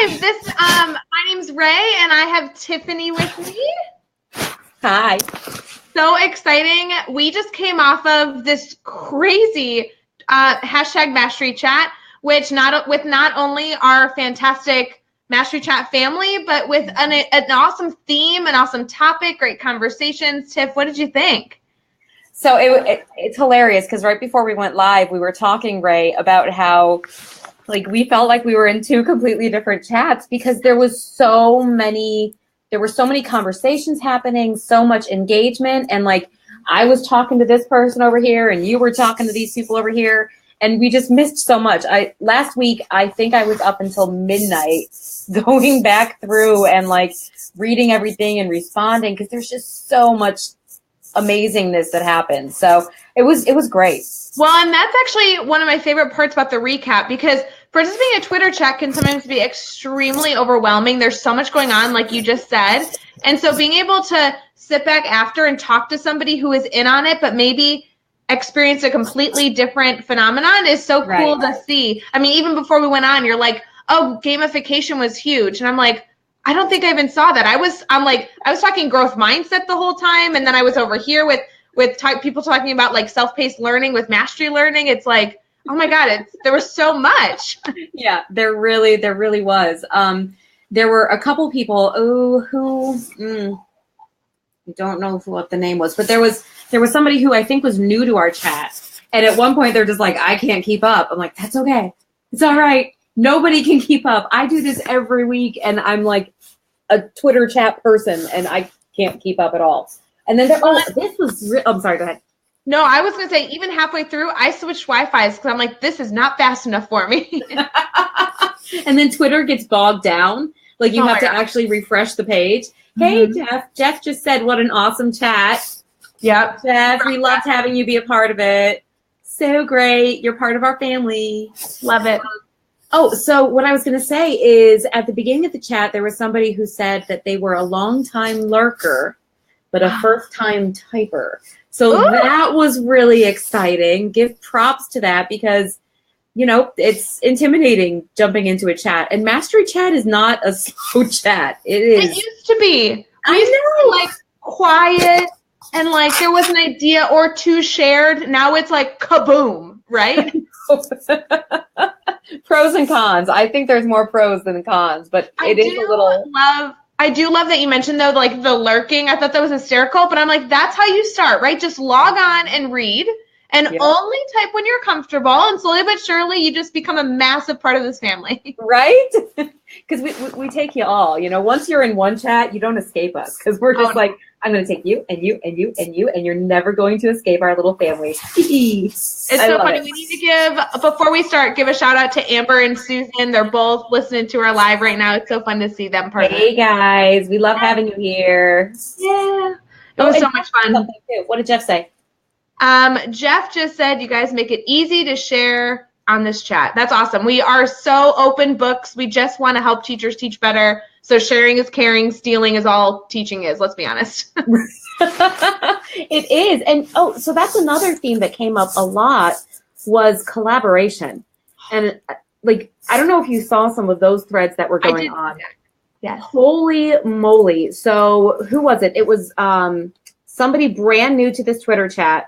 live. My name's Rae, and I have Tiffany with me. Hi. So exciting. We just came off of this crazy hashtag Mastery Chat, which not only our fantastic Mastery Chat family, but with an awesome theme, an awesome topic, great conversations. Tiff, what did you think? So it's hilarious because right before we went live, we were talking, Rae, about how we felt like we were in two completely different chats because there were so many conversations happening, so much engagement, and I was talking to this person over here and you were talking to these people over here, and we just missed so much. Last week I think I was up until midnight going back through and reading everything and responding because there's just so much amazingness that happened. So it was great. Well, and that's actually one of my favorite parts about the recap, because participating in a Twitter chat can sometimes be extremely overwhelming. There's so much going on, like you just said. And so being able to sit back after and talk to somebody who is in on it, but maybe experience a completely different phenomenon is so cool to see. I mean, even before we went on, you're like, oh, gamification was huge. And I'm like, I don't think I even saw that. I was talking growth mindset the whole time. And then I was over here with people talking about self-paced learning with mastery learning. It's like, oh my God, there was so much. Yeah, there really was. There were a couple people I don't know what the name was, but there was somebody who I think was new to our chat. And at one point they're just like, I can't keep up. I'm like, that's okay. It's all right. Nobody can keep up. I do this every week and I'm like a Twitter chat person and I can't keep up at all. And then I'm sorry, go ahead. No, I was going to say, even halfway through, I switched Wi-Fi's because I'm like, this is not fast enough for me. And then Twitter gets bogged down. You have to actually refresh the page. Hey, Jeff. Jeff just said, what an awesome chat. Yep. Jeff, we loved having you be a part of it. So great. You're part of our family. Love it. So what I was going to say is at the beginning of the chat, there was somebody who said that they were a long-time lurker, but a first-time typer. So that was really exciting. Give props to that because, it's intimidating jumping into a chat. And Mastery Chat is not a slow chat. It is. It used to be. I know. Quiet and there was an idea or two shared. Now it's kaboom, right? Pros and cons. I think there's more pros than cons, but it is a little. I do love that you mentioned though, the lurking. I thought that was hysterical, but I'm like, that's how you start, right? Just log on and read and only type when you're comfortable, and slowly but surely you just become a massive part of this family. Right? Because we take you all, once you're in one chat, you don't escape us because we're just I'm going to take you and you and you and you, and you're never going to escape our little family. It's so funny. We need to before we start, give a shout out to Amber and Susan. They're both listening to our live right now. It's so fun to see them. Hey guys, we love having you here. Yeah. It was so much fun. What did Jeff say? Jeff just said, you guys make it easy to share on this chat. That's awesome. We are so open books. We just want to help teachers teach better. So sharing is caring, stealing is all teaching is, let's be honest. It is. And so that's another theme that came up a lot was collaboration. And I don't know if you saw some of those threads that were going on. Yes. Holy moly. So who was it? It was somebody brand new to this Twitter chat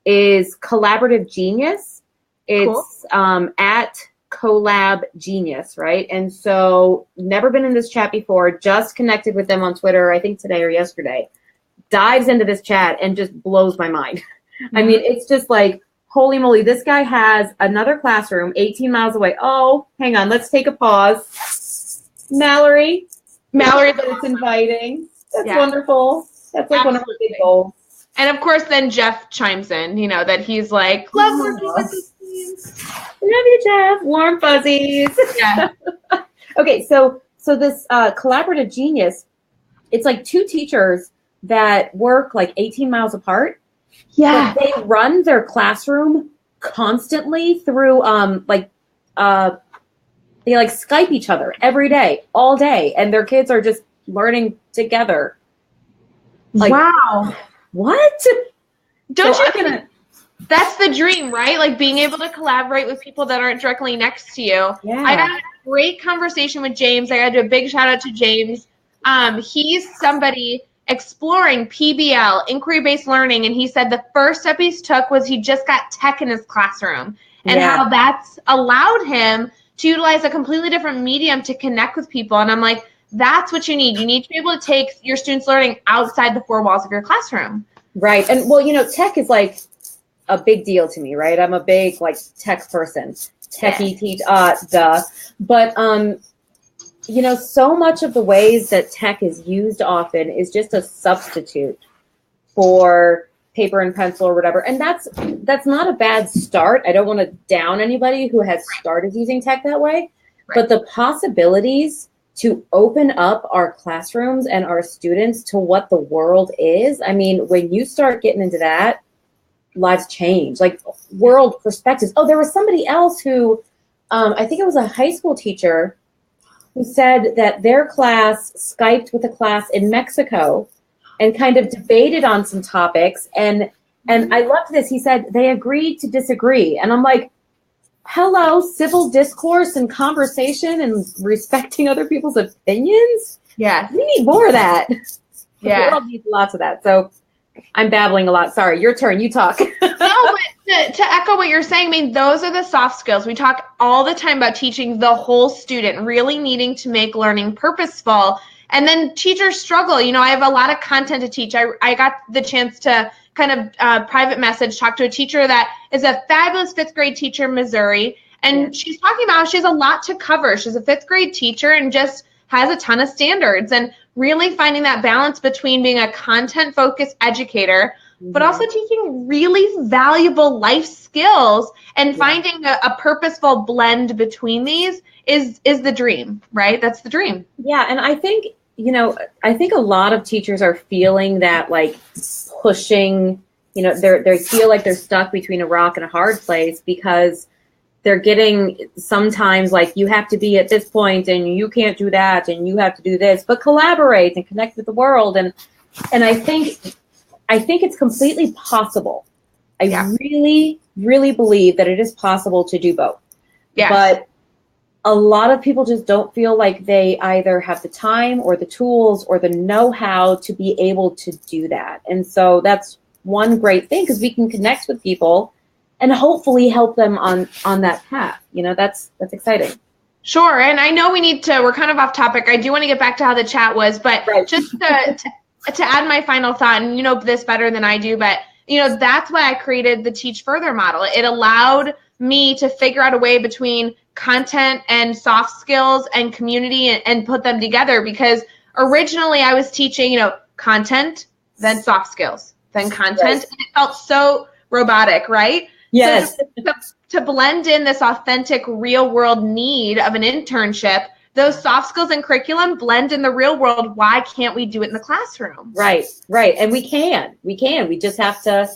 is Collaborative Genius. It's at Collab Genius, right? And so never been in this chat before, just connected with them on Twitter, I think today or yesterday, dives into this chat and just blows my mind. I mean, it's just holy moly, this guy has another classroom 18 miles away. Oh, hang on, let's take a pause. Mallory, that it's inviting. That's wonderful. That's one of our big goals. And of course, then Jeff chimes in, that he's love working with this team. Love you, Jeff. Warm fuzzies. Yeah. Okay, so this Collaborative Genius, it's two teachers that work 18 miles apart. Yeah. But they run their classroom constantly through they Skype each other every day, all day, and their kids are just learning together. Wow. What? Don't you think That's the dream, right? Like being able to collaborate with people that aren't directly next to you. Yeah. I got a great conversation with James. I got to do a big shout out to James. He's somebody exploring PBL, inquiry-based learning, and he said the first step he took was he just got tech in his classroom, and how that's allowed him to utilize a completely different medium to connect with people. And I'm like, that's what you need. You need to be able to take your students' learning outside the four walls of your classroom. Right. And well, tech is like a big deal to me, right? I'm a big like tech person, techie, duh. But, so much of the ways that tech is used often is just a substitute for paper and pencil or whatever. And that's not a bad start. I don't want to down anybody who has started using tech that way, but the possibilities to open up our classrooms and our students to what the world is. I mean, when you start getting into that, lives change, like world perspectives. Oh, there was somebody else who, I think it was a high school teacher who said that their class Skyped with a class in Mexico and kind of debated on some topics. And I loved this. He said they agreed to disagree. And I'm like, hello, civil discourse and conversation and respecting other people's opinions. Yeah. We need more of that. Yeah. The world needs lots of that. So I'm babbling a lot. Sorry, your turn. You talk. No, but to echo what you're saying, I mean, those are the soft skills. We talk all the time about teaching the whole student, really needing to make learning purposeful. And then teachers struggle. I have a lot of content to teach. I got the chance to kind of private message, talk to a teacher that is a fabulous fifth grade teacher in Missouri. And she's talking about how she has a lot to cover. She's a fifth grade teacher and just has a ton of standards, and really finding that balance between being a content-focused educator, but also teaching really valuable life skills and finding a purposeful blend between these is the dream, right? That's the dream. Yeah, and I think, a lot of teachers are feeling that like pushing, they feel like they're stuck between a rock and a hard place because they're getting sometimes like you have to be at this point and you can't do that and you have to do this, but collaborate and connect with the world. And I think it's completely possible. I really, really believe that it is possible to do both. Yes. But a lot of people just don't feel like they either have the time or the tools or the know-how to be able to do that. And so that's one great thing, because we can connect with people and hopefully help them on that path. That's exciting. Sure. And I know we're kind of off topic. I do want to get back to how the chat was, but just to add my final thought, and you know this better than I do, but that's why I created the Teach Further model. It allowed me to figure out a way between content and soft skills and community and put them together, because originally I was teaching, content, then soft skills, then content. Right. And it felt so robotic, right? Yes. So to blend in this authentic real world need of an internship, those soft skills and curriculum blend in the real world. Why can't we do it in the classroom? Right. And we can. We just have to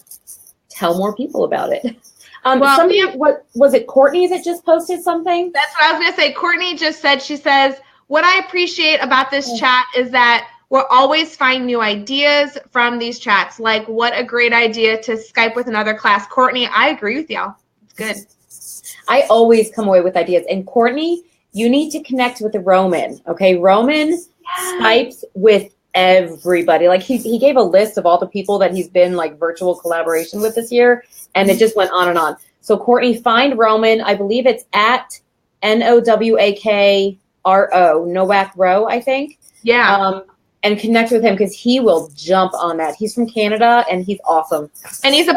tell more people about it. What was it, Courtney that just posted something? That's what I was going to say. Courtney just said, she says, what I appreciate about this chat is that we'll always find new ideas from these chats. Like, what a great idea to Skype with another class. Courtney, I agree with y'all. It's good. I always come away with ideas. And Courtney, you need to connect with Roman. Okay, Roman Skypes with everybody. Like he gave a list of all the people that he's been like virtual collaboration with this year, and it just went on and on. So Courtney, find Roman. I believe it's at NOWAKRO, Nowak Row, I think. Yeah. And connect with him, because he will jump on that. He's from Canada and he's awesome. And he's a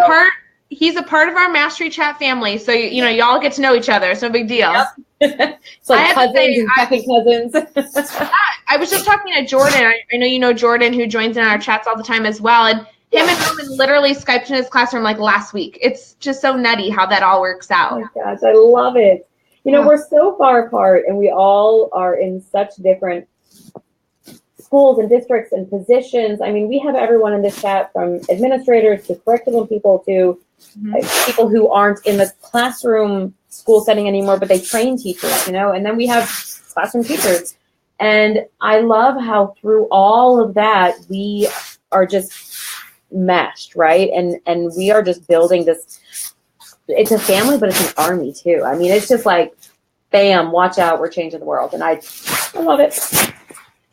part of our Mastery Chat family. So y'all get to know each other. It's no big deal. Yep. It's like cousins and second cousins. I was just talking to Jordan. I know you know Jordan, who joins in our chats all the time as well. And him and Roman literally Skyped in his classroom like last week. It's just so nutty how that all works out. Oh my gosh, I love it. We're so far apart, and we all are in such different schools and districts and positions. I mean, we have everyone in this chat, from administrators to curriculum people to people who aren't in the classroom school setting anymore, but they train teachers, and then we have classroom teachers. And I love how through all of that, we are just meshed, right? And we are just building this. It's a family, but it's an army too. I mean, it's just like, bam, watch out, we're changing the world. And I love it.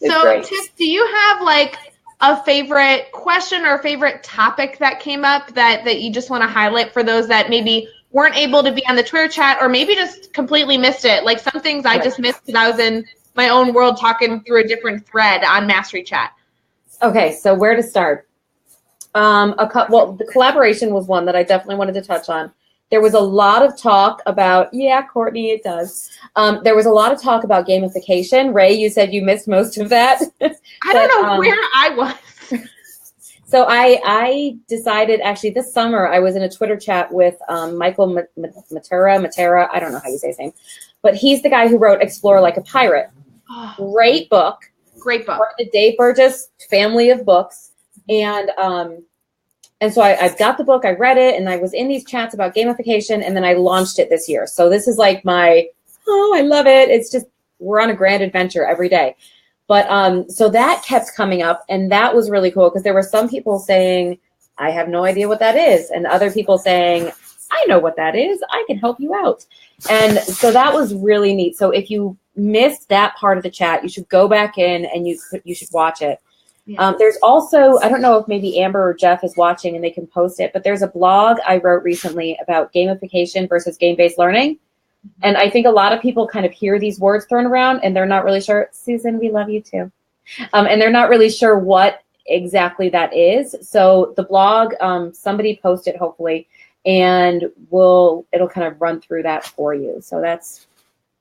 It's great. Tiff, do you have like a favorite question or a favorite topic that came up that you just want to highlight for those that maybe weren't able to be on the Twitter chat or maybe just completely missed it? Like some things I just missed because I was in my own world talking through a different thread on Mastery Chat. Okay, so where to start? The collaboration was one that I definitely wanted to touch on. There was a lot of talk about, Courtney, it does. There was a lot of talk about gamification. Rae, you said you missed most of that. I don't know where I was. So I decided, actually, this summer, I was in a Twitter chat with Michael Matera, I don't know how you say his name, but he's the guy who wrote Explore Like a Pirate. Great book. Great book. Part of the Dave Burgess family of books. And so I got the book, I read it, and I was in these chats about gamification, and then I launched it this year. So this is like I love it. It's just, we're on a grand adventure every day. But so that kept coming up, and that was really cool because there were some people saying, I have no idea what that is. And other people saying, I know what that is. I can help you out. And so that was really neat. So if you missed that part of the chat, you should go back in and you should watch it. Yeah. There's also, I don't know if maybe Amber or Jeff is watching and they can post it, but there's a blog I wrote recently about gamification versus game-based learning. And I think a lot of people kind of hear these words thrown around and they're not really sure. Susan, we love you too. And they're not really sure what exactly that is. So the blog, somebody posted hopefully, and it'll kind of run through that for you. So that's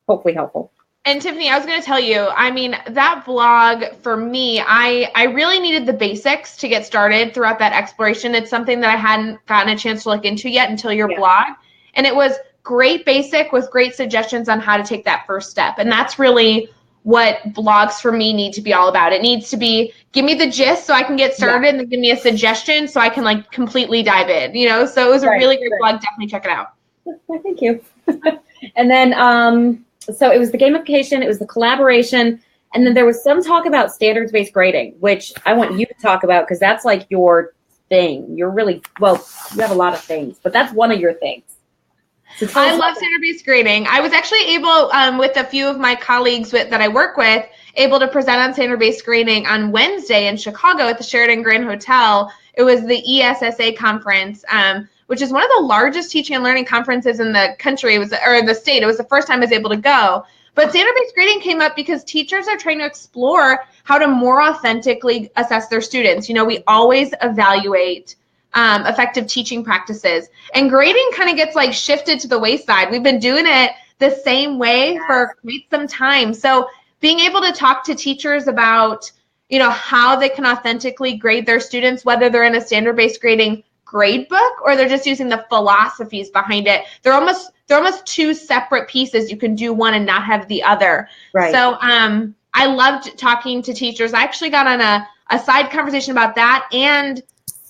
hopefully helpful. And Tiffany, I was going to tell you, I mean, that blog for me, I really needed the basics to get started throughout that exploration. It's something that I hadn't gotten a chance to look into yet until your blog. And it was great basic with great suggestions on how to take that first step. And that's really what blogs for me need to be all about. It needs to be, give me the gist so I can get started and then give me a suggestion so I can like completely dive in, So it was a really great blog. Definitely check it out. Well, thank you. And then, so it was the gamification, it was the collaboration, and then there was some talk about standards-based grading, which I want you to talk about because that's like your thing. You're really, you have a lot of things, but that's one of your things. So I love standard-based grading. I was actually able, with a few of my colleagues that I work with, able to present on standard-based grading on Wednesday in Chicago at the Sheraton Grand Hotel. It was the ESSA conference, which is one of the largest teaching and learning conferences in the country, or the state. It was the first time I was able to go. But standard-based grading came up because teachers are trying to explore how to more authentically assess their students. We always evaluate effective teaching practices. And grading kind of gets like shifted to the wayside. We've been doing it the same way for quite some time. So being able to talk to teachers about, how they can authentically grade their students, whether they're in a standard-based grading grade book or they're just using the philosophies behind it. They're almost two separate pieces. You can do one and not have the other. Right. So I loved talking to teachers. I actually got on a side conversation about that, and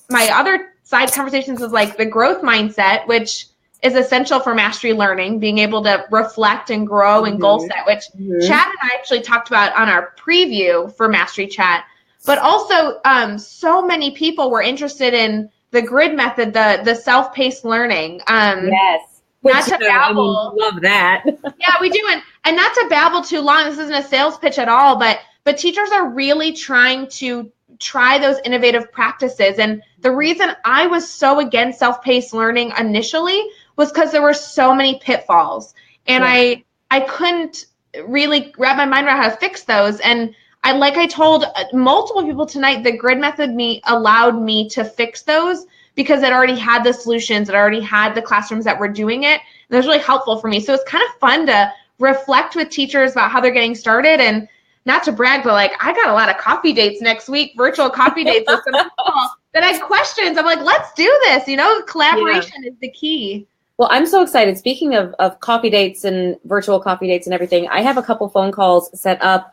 my other side conversations was like the growth mindset, which is essential for mastery learning, being able to reflect and grow and goal set, which Chad and I actually talked about on our preview for Mastery Chat. But also so many people were interested in the grid method, the self-paced learning. Yes. Not to babble. Love that. Yeah, we do. And not to babble too long. This isn't a sales pitch at all, but teachers are really trying to try those innovative practices. And the reason I was so against self-paced learning initially was because there were so many pitfalls. And I couldn't really wrap my mind around how to fix those. And I told multiple people tonight, the grid method allowed me to fix those because it already had the solutions. It already had the classrooms that were doing it. And it was really helpful for me. So it's kind of fun to reflect with teachers about how they're getting started. And not to brag, but I got a lot of coffee dates next week, virtual coffee dates with some people that had questions. I'm like, let's do this. Collaboration is the key. Well, I'm so excited. Speaking of coffee dates and virtual coffee dates and everything, I have a couple phone calls set up.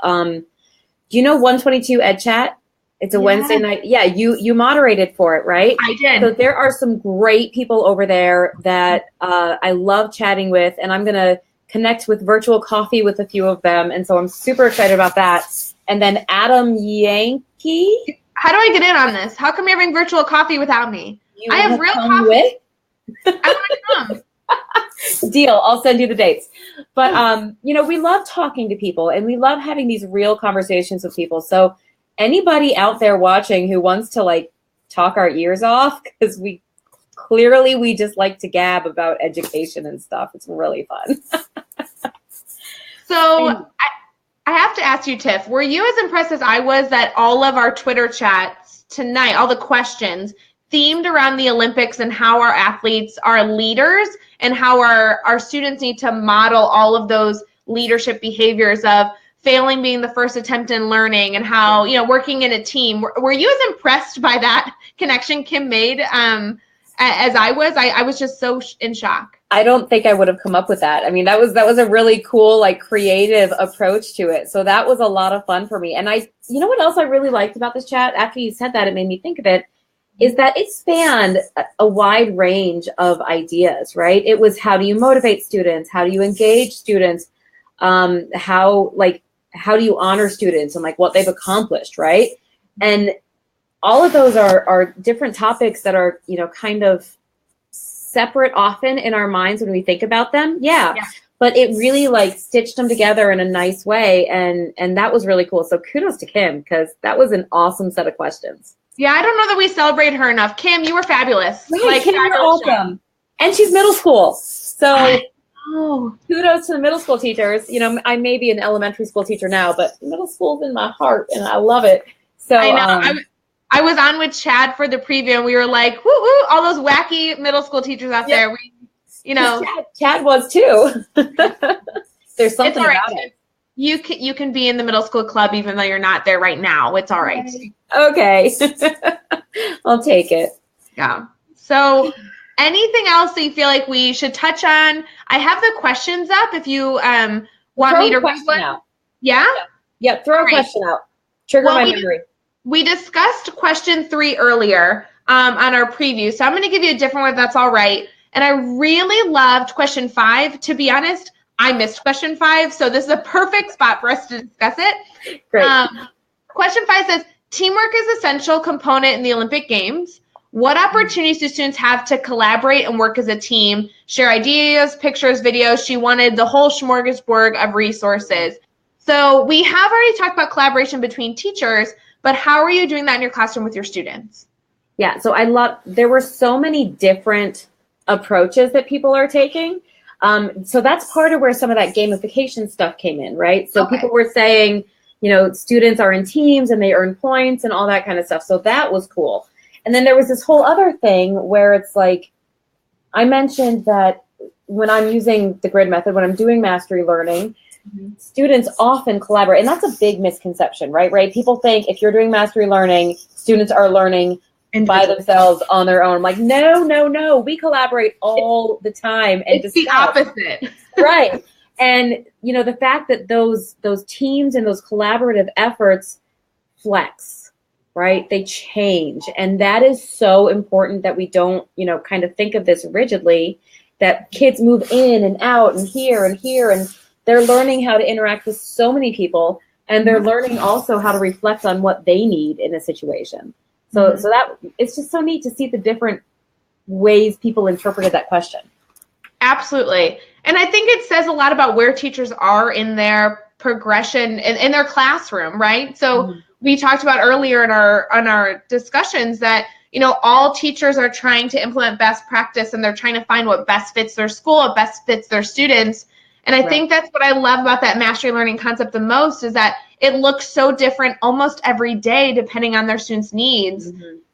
Do you know 122 Ed Chat? It's a Wednesday night. Yeah, you moderated for it, right? I did. So there are some great people over there that I love chatting with, and I'm going to connect with virtual coffee with a few of them. And so I'm super excited about that. And then Adam Yankee. How do I get in on this? How come you're having virtual coffee without me? I have real coffee. With? I want to come. Deal. I'll send you the dates. But, we love talking to people and we love having these real conversations with people. So anybody out there watching who wants to like talk our ears off, because we just like to gab about education and stuff. It's really fun. So I have to ask you, Tiff, were you as impressed as I was that all of our Twitter chats tonight, all the questions themed around the Olympics and how our athletes are leaders and how our students need to model all of those leadership behaviors of failing being the first attempt in learning and how, working in a team. Were you as impressed by that connection Kim made as I was? I was just so in shock. I don't think I would have come up with that. I mean, that was a really cool, like creative approach to it. So that was a lot of fun for me. And you know what else I really liked about this chat? After you said that, it made me think of it, is that it spanned a wide range of ideas, right? It was, how do you motivate students? How do you engage students? How do you honor students and like what they've accomplished, right? And all of those are different topics that are, kind of separate often in our minds when we think about them. Yeah. But it really like stitched them together in a nice way. And that was really cool. So kudos to Kim, because that was an awesome set of questions. Yeah, I don't know that we celebrate her enough. Kim, you were fabulous. Right, Kim, you're awesome. And she's middle school. So kudos to the middle school teachers. I may be an elementary school teacher now, but middle school's in my heart and I love it. So I know. I was on with Chad for the preview and we were like, woo woo, all those wacky middle school teachers out there. Chad was too. There's something right, about it. You can be in the middle school club even though you're not there right now. It's all right. Okay. I'll take it. Yeah. So anything else that you feel like we should touch on? I have the questions up if you want me to read one. Out. Yeah? Yep. Throw a question out. Trigger my memory. We discussed question 3 earlier on our preview. So I'm going to give you a different one if that's all right. And I really loved question 5. To be honest, I missed question 5. So this is a perfect spot for us to discuss it. Great. Question 5 says, teamwork is an essential component in the Olympic Games. What opportunities do students have to collaborate and work as a team, share ideas, pictures, videos? She wanted the whole smorgasbord of resources. So we have already talked about collaboration between teachers, but how are you doing that in your classroom with your students? Yeah, so there were so many different approaches that people are taking. So that's part of where some of that gamification stuff came in, right? So people were saying, students are in teams and they earn points and all that kind of stuff. So that was cool. And then there was this whole other thing where it's like, I mentioned that when I'm using the grid method, when I'm doing mastery learning, students often collaborate. And that's a big misconception, right? People think if you're doing mastery learning, students are learning by themselves on their own. I'm like, no. We collaborate all the time. And it's the opposite. Right. And, the fact that those teams and those collaborative efforts flex, right? They change. And that is so important that we don't, kind of think of this rigidly, that kids move in and out and here, and they're learning how to interact with so many people. And they're learning also how to reflect on what they need in a situation. So that it's just so neat to see the different ways people interpreted that question. Absolutely. And I think it says a lot about where teachers are in their progression in their classroom, right? So we talked about earlier in our discussions that, all teachers are trying to implement best practice and they're trying to find what best fits their school, what best fits their students. And I think that's what I love about that mastery learning concept the most, is that it looks so different almost every day depending on their students' needs.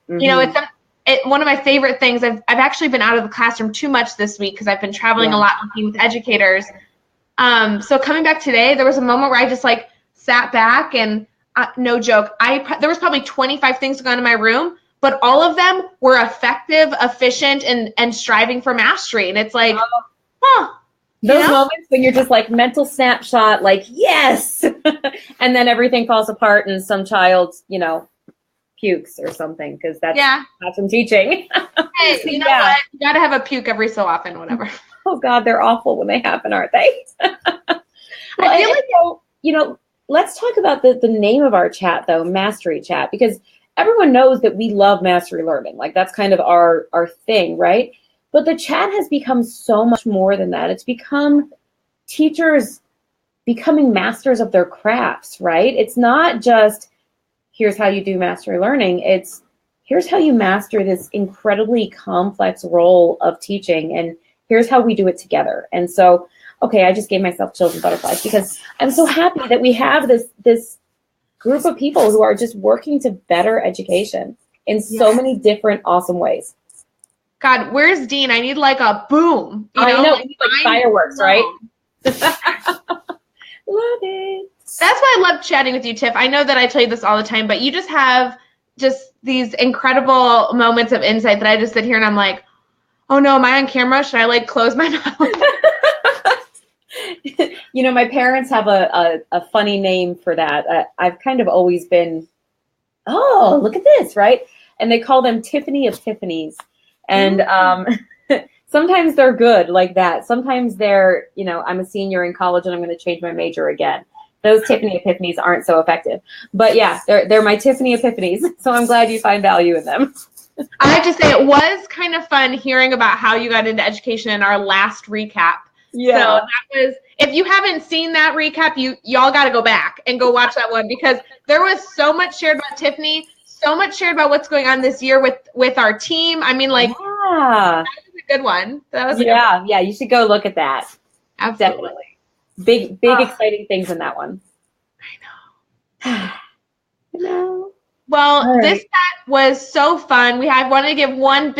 It's one of my favorite things. I've actually been out of the classroom too much this week because I've been traveling a lot working with educators. So coming back today, there was a moment where I just like sat back and no joke, there was probably 25 things going on in my room, but all of them were effective, efficient, and striving for mastery. And it's like, Those moments when you're just like mental snapshot, like, yes. And then everything falls apart and some child, pukes or something, because that's some teaching. Hey, you know what? You got to have a puke every so often, whatever. Oh, God, they're awful when they happen, aren't they? I feel like, let's talk about the name of our chat, though, Mastery Chat, because everyone knows that we love mastery learning. Like that's kind of our thing, right? But the chat has become so much more than that. It's become teachers becoming masters of their crafts, right? It's not just here's how you do mastery learning. It's here's how you master this incredibly complex role of teaching, and here's how we do it together. And so, okay, I just gave myself chills and butterflies because I'm so happy that we have this group of people who are just working to better education in so many different awesome ways. God, where's Dean? I need like a boom. I know, like fireworks, right? Love it. That's why I love chatting with you, Tiff. I know that I tell you this all the time, but you just have just these incredible moments of insight that I just sit here and I'm like, oh no, am I on camera? Should I like close my mouth? You know, my parents have a funny name for that. I've kind of always been, oh, look at this, right? And they call them Tiffany Epiphanies. And sometimes they're good like that. Sometimes they're, you know, I'm a senior in college and I'm going to change my major again. Those Tiffany Epiphanies aren't so effective. But yeah, they're my Tiffany Epiphanies. So I'm glad you find value in them. I have to say, it was kind of fun hearing about how you got into education in our last recap. Yeah. So that was, if you haven't seen that recap, y'all got to go back and go watch that one because there was so much shared about Tiffany, so much shared about what's going on this year with our team. I mean, like, that was a good one. That was yeah, you should go look at that. Absolutely. Definitely. Big, exciting things in that one. I know. Well, this chat was so fun. I wanted to give one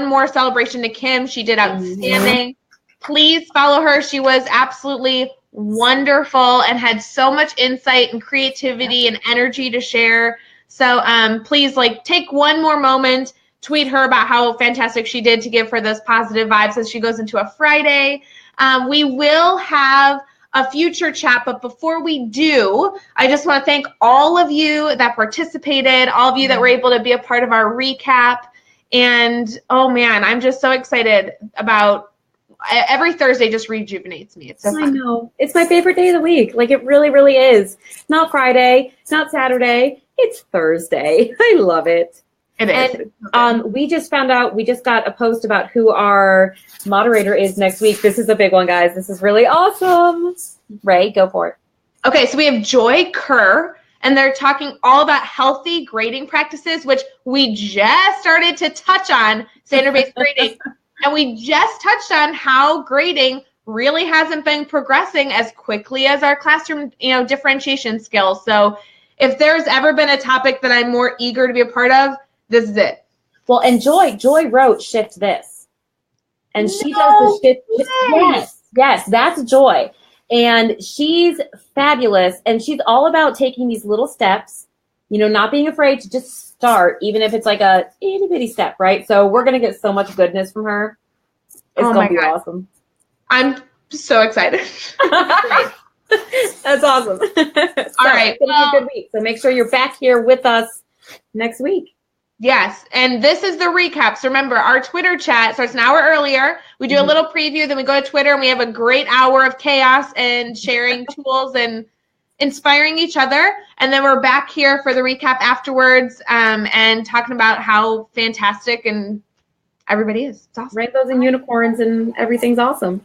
more celebration to Kim. She did outstanding. Please follow her. She was absolutely wonderful and had so much insight and creativity and energy to share. So please take one more moment, tweet her about how fantastic she did to give her those positive vibes as she goes into a Friday. We will have a future chat, but before we do, I just want to thank all of you that participated, all of you that were able to be a part of our recap. And oh man, I'm just so excited about every Thursday just rejuvenates me. It's so fun. I know. It's my favorite day of the week. Like it really, really is. Not Friday, not Saturday. It's Thursday. I love it. It is. And we just found out, we just got a post about who our moderator is next week. This is a big one, guys. This is really awesome. Rae, go for it. Okay, so we have Joy Kerr, and they're talking all about healthy grading practices, which we just started to touch on, standard-based grading. And we just touched on how grading really hasn't been progressing as quickly as our classroom, differentiation skills. So if there's ever been a topic that I'm more eager to be a part of, this is it. Well, and Joy wrote Shift This. And she does the shift. Yes, that's Joy. And she's fabulous. And she's all about taking these little steps, not being afraid to just start, even if it's like a itty bitty step, right? So we're going to get so much goodness from her. It's going to be awesome. I'm so excited. That's awesome. All right. It's going to be a good week. So make sure you're back here with us next week. Yes, and this is the recap. So remember, our Twitter chat starts an hour earlier. We do a little preview, then we go to Twitter, and we have a great hour of chaos and sharing tools and inspiring each other. And then we're back here for the recap afterwards and talking about how fantastic and everybody is. It's awesome. Rainbows and unicorns and everything's awesome.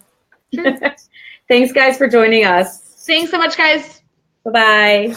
Thanks, guys, for joining us. Thanks so much, guys. Bye-bye.